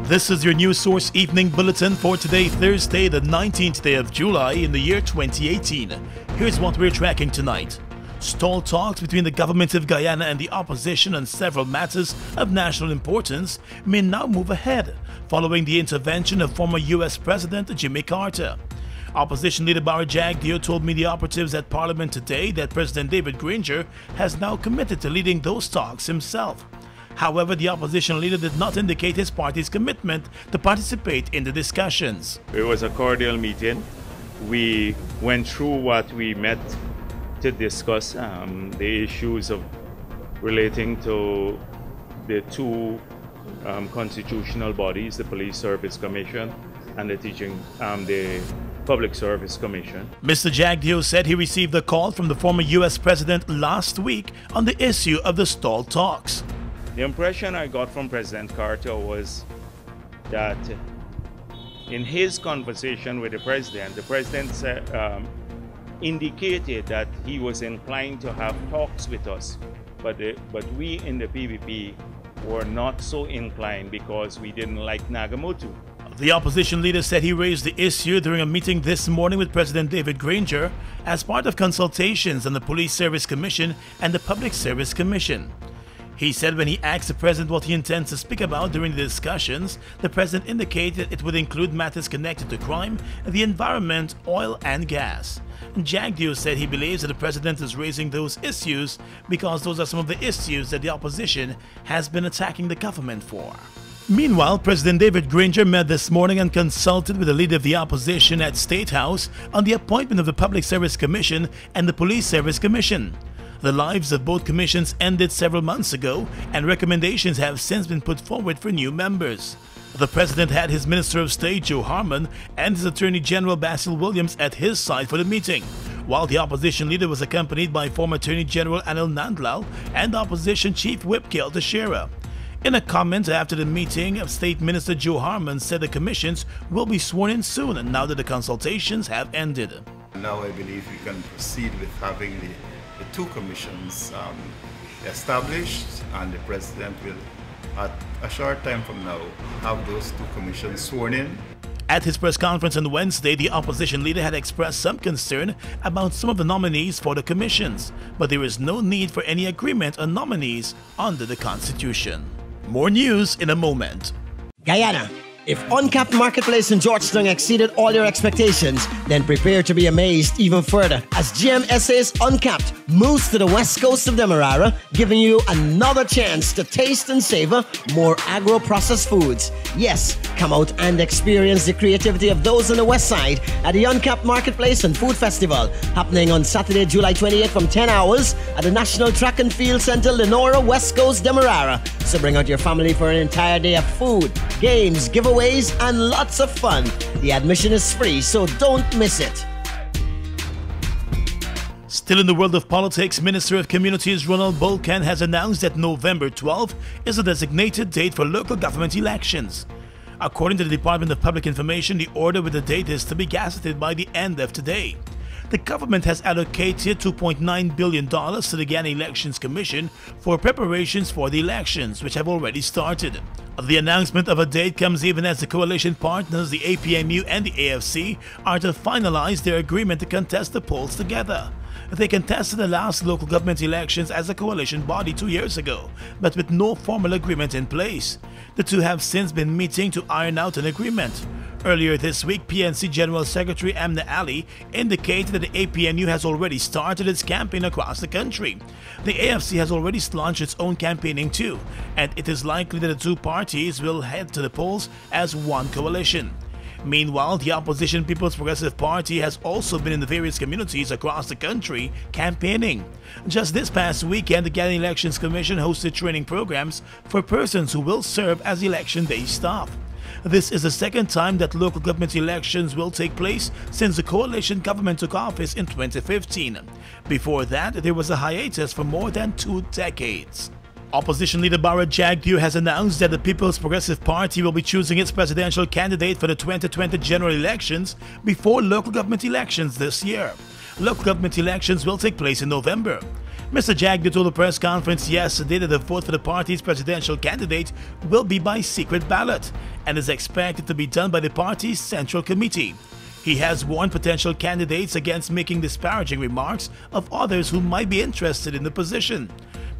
This is your News Source Evening Bulletin for today, Thursday, the 19th day of July in the year 2018. Here's what we're tracking tonight. Stalled talks between the government of Guyana and the opposition on several matters of national importance may now move ahead, following the intervention of former U.S. President Jimmy Carter. Opposition leader Barra Jagdeo told media operatives at Parliament today that President David Granger has now committed to leading those talks himself. However, the opposition leader did not indicate his party's commitment to participate in the discussions. It was a cordial meeting. We went through what we met to discuss the issues of relating to the two constitutional bodies, the Police Service Commission and the Public Service Commission. Mr. Jagdeo said he received a call from the former U.S. President last week on the issue of the stalled talks. The impression I got from President Carter was that in his conversation with the President indicated that he was inclined to have talks with us, but we in the PPP were not so inclined because we didn't like Nagamotu. The opposition leader said he raised the issue during a meeting this morning with President David Granger as part of consultations on the Police Service Commission and the Public Service Commission. He said when he asked the president what he intends to speak about during the discussions, the president indicated it would include matters connected to crime, the environment, oil and gas. Jagdeo said he believes that the president is raising those issues because those are some of the issues that the opposition has been attacking the government for. Meanwhile, President David Granger met this morning and consulted with the leader of the opposition at State House on the appointment of the Public Service Commission and the Police Service Commission. The lives of both commissions ended several months ago, and recommendations have since been put forward for new members. The president had his Minister of State, Joe Harmon, and his Attorney General, Basil Williams, at his side for the meeting, while the opposition leader was accompanied by former Attorney General Anil Nandlal and Opposition Chief Whip Kel Teixeira. In a comment after the meeting, State Minister Joe Harmon said the commissions will be sworn in soon now that the consultations have ended. Now I believe we can proceed with having the two commissions established, and the president will, at a short time from now, have those two commissions sworn in. At his press conference on Wednesday, the opposition leader had expressed some concern about some of the nominees for the commissions, but there is no need for any agreement on nominees under the Constitution. More news in a moment. Guyana. If Uncapped Marketplace in Georgetown exceeded all your expectations, then prepare to be amazed even further as GMSA's Uncapped moves to the west coast of Demerara, giving you another chance to taste and savor more agro-processed foods. Yes, come out and experience the creativity of those on the west side at the Uncapped Marketplace and Food Festival, happening on Saturday, July 28th from 10 hours at the National Track and Field Center, Lenora, West Coast, Demerara. So bring out your family for an entire day of food, games, giveaways, and lots of fun. The admission is free, so don't miss it. Still in the world of politics, Minister of Communities Ronald Bolkan has announced that November 12th is a designated date for local government elections. According to the Department of Public Information, the order with the date is to be gazetted by the end of today. The government has allocated $2.9 billion to the Guyana Elections Commission for preparations for the elections, which have already started. The announcement of a date comes even as the coalition partners, the APMU and the AFC, are to finalize their agreement to contest the polls together. They contested the last local government elections as a coalition body 2 years ago, but with no formal agreement in place. The two have since been meeting to iron out an agreement. Earlier this week, PNC General Secretary Amna Ali indicated that the APNU has already started its campaign across the country. The AFC has already launched its own campaigning too, and it is likely that the two parties will head to the polls as one coalition. Meanwhile, the opposition People's Progressive Party has also been in the various communities across the country campaigning. Just this past weekend, the Guyana Elections Commission hosted training programs for persons who will serve as election day staff. This is the second time that local government elections will take place since the coalition government took office in 2015. Before that, there was a hiatus for more than 2 decades. Opposition leader Barra Jagdeo has announced that the People's Progressive Party will be choosing its presidential candidate for the 2020 general elections before local government elections this year. Local government elections will take place in November. Mr. Jagdew told a press conference yesterday that the vote for the party's presidential candidate will be by secret ballot and is expected to be done by the party's Central Committee. He has warned potential candidates against making disparaging remarks of others who might be interested in the position.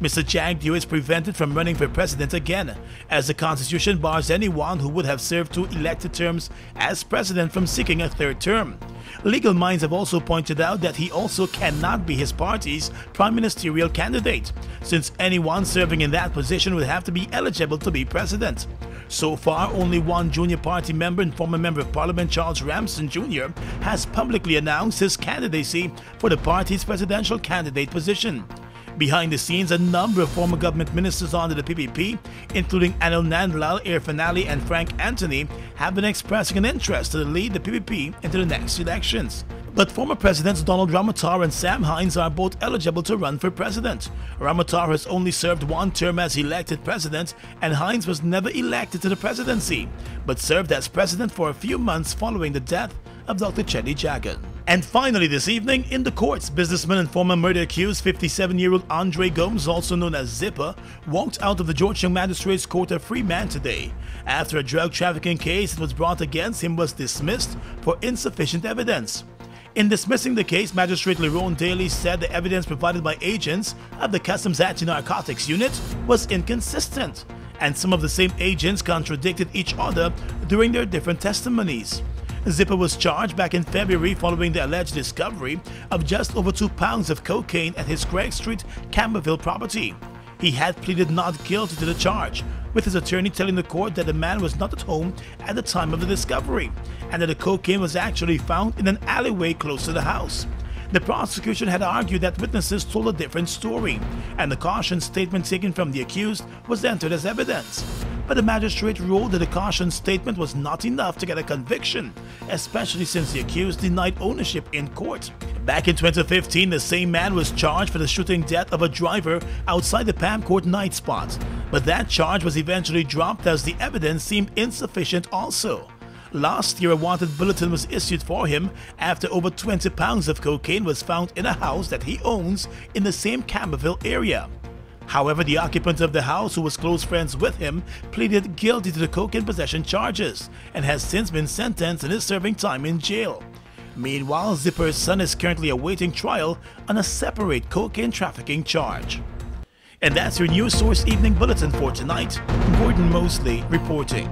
Mr. Jagdew is prevented from running for president again, as the Constitution bars anyone who would have served 2 elected terms as president from seeking a 3rd term. Legal minds have also pointed out that he also cannot be his party's prime ministerial candidate, since anyone serving in that position would have to be eligible to be president. So far, only one junior party member and former Member of Parliament Charles Ramsden Jr. has publicly announced his candidacy for the party's presidential candidate position. Behind the scenes, a number of former government ministers under the PPP, including Anil Nandlal, Irfanali and Frank Anthony, have been expressing an interest to lead the PPP into the next elections. But former Presidents Donald Ramotar and Sam Hinds are both eligible to run for president. Ramotar has only served 1 term as elected president, and Hinds was never elected to the presidency, but served as president for a few months following the death of Dr. Chetty Jagan. And finally this evening, in the courts, businessman and former murder-accused 57-year-old Andre Gomes, also known as Zipper, walked out of the Georgetown Magistrates Court a free man today, after a drug trafficking case that was brought against him was dismissed for insufficient evidence. In dismissing the case, Magistrate Lerone Daly said the evidence provided by agents of the Customs Anti-Narcotics Unit was inconsistent, and some of the same agents contradicted each other during their different testimonies. Zipper was charged back in February following the alleged discovery of just over 2 pounds of cocaine at his Craig Street, Camberville property. He had pleaded not guilty to the charge, with his attorney telling the court that the man was not at home at the time of the discovery, and that the cocaine was actually found in an alleyway close to the house. The prosecution had argued that witnesses told a different story, and the caution statement taken from the accused was entered as evidence. But the magistrate ruled that the caution statement was not enough to get a conviction, especially since the accused denied ownership in court. Back in 2015, the same man was charged for the shooting death of a driver outside the Pam Court night spot, but that charge was eventually dropped as the evidence seemed insufficient also. Last year, a wanted bulletin was issued for him after over 20 pounds of cocaine was found in a house that he owns in the same Camberville area. However, the occupant of the house, who was close friends with him, pleaded guilty to the cocaine possession charges and has since been sentenced and is serving time in jail. Meanwhile, Zipper's son is currently awaiting trial on a separate cocaine trafficking charge. And that's your News Source Evening Bulletin for tonight. Gordon Mosley reporting.